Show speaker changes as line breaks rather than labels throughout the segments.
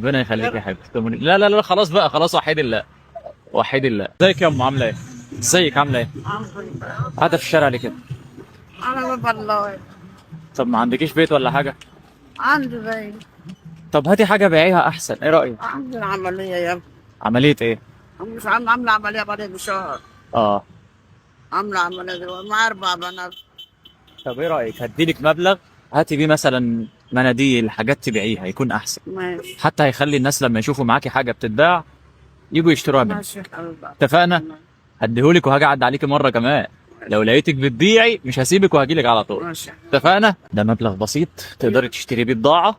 ربنا يخليك يا حبيبتي تمرين. لا لا لا خلاص بقى، خلاص وحيد الله. وحيد الله. ازيك يا ام، عامله ايه؟ ازيك عامله ايه؟
الحمد لله.
قاعده في الشارع ليه كده؟
انا والله
طب ما عندكيش بيت ولا حاجه؟
عندي زي
طب هاتي حاجه بيعيها احسن، ايه رايك؟
عندي العملية يا ابني.
عمليه ايه؟
مش عاملة عملية بعد شهر.
اه.
عاملة عملية دلوقتي مع 4 بنات.
طب ايه رايك هديلك مبلغ، هاتي بيه مثلا مناديل، حاجات تبيعيها يكون احسن،
ماشي
حتى هيخلي الناس لما يشوفوا معاكي حاجه بتتباع يجوا يشتروها منك.
ماشي يا حبيبي.
اتفقنا؟ هديهولك وهاجي اعدي عليكي مره كمان، لو لقيتك بتبيعي مش هسيبك وهجيلك على طول.
ماشي
اتفقنا؟ ده مبلغ بسيط تقدري تشتري بيه بضاعه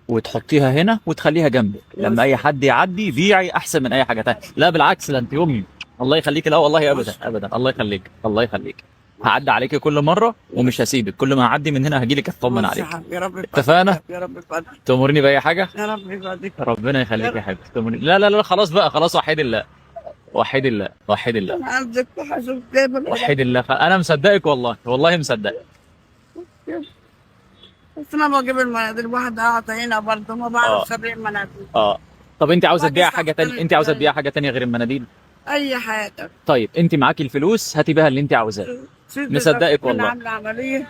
وتحطيها هنا وتخليها جنبك، لما اي حد يعدي بيعي احسن من اي حاجه تانية. لا بالعكس، ده انت امي. الله يخليك. لا والله ابدا ابدا، الله يخليك الله يخليك. هعدي عليكي كل مره ومش هسيبك، كل ما هعدي من هنا هجيلك اطمن
ماشي
عليك.
يا رب يبارك.
اتفقنا؟
يا رب يبارك.
تأمرني باي حاجه؟
يا رب يبارك.
ربنا يخليك يا حبيبتي تأمرني. لا لا لا خلاص بقى، خلاص وحيد الله. وحيد الله وحيد الله
انا عندك وحشوف كيف
وحيد الله. انا مصدقك والله، والله مصدقك.
بس انا بجيب المناديل واحدة قاعدة هنا برضه ما بعرفش ابيع مناديل.
اه. طب انت عاوزه
باجي
تبيع حاجه
استحمل
تانية؟ انت عاوزه
البلاي.
تبيع حاجه تانية غير المناديل؟
اي حاجة.
طيب انت معاكي الفلوس، هاتي بها اللي انت عاوزاه. مصدقك والله.
عاملة عملية.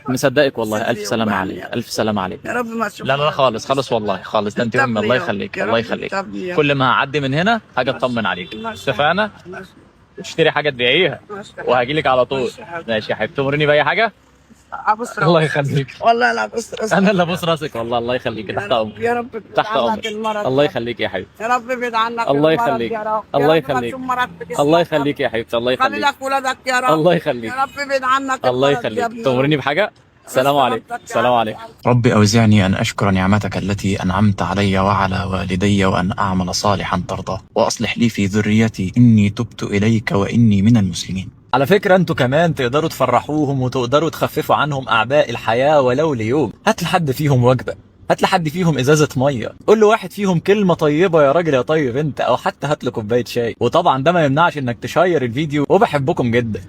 مصدقك والله. الف
سيدي
سلامه
وبعني.
عليك، الف سلامه عليك.
يا رب ما تشوف.
لا لا لا خالص خالص والله خالص، ده انت امي. الله يخليك الله يخليك. كل ما هعدي من هنا هاجي اطمن عليك. اتفقنا؟ اشتري حاجه تبيعيها وهجيلك على طول. ماشي يا حبيبتي، تمرني باي حاجه.
ابص
الله يخليك.
والله لا ابص
انا اللي ابوس راسك والله. الله يخليك، تحت امرك.
يا رب
تحت امرك. الله يخليك يا حبيبتي.
يا رب ابعد عنك
الله
المرض
يخليك.
يا رب.
الله
يا رب ما
يخليك.
تشوف مرض في جسمك.
الله يخليك يا حبيبتي. الله
خلي
يخليك.
لك ولادك يا رب.
الله يخليك.
يا رب ابعد عنك
الله
المرض يا
يخليك.
ابني.
تأمرني بحاجه؟ السلام عليكم. السلام عليكم.
رب أوزعني أن أشكر نعمتك التي أنعمت علي وعلى والدي وأن أعمل صالحا ترضاه وأصلح لي في ذريتي إني تبت إليك وإني من المسلمين.
على فكرة انتوا كمان تقدروا تفرحوهم وتقدروا تخففوا عنهم أعباء الحياة ولو ليوم. هات لحد فيهم وجبة، هات لحد فيهم ازازة مية، قول له واحد فيهم كلمة طيبة يا راجل يا طيب انت، او حتى هات له كوباية شاي. وطبعا ده ما يمنعش انك تشير الفيديو، وبحبكم جدا.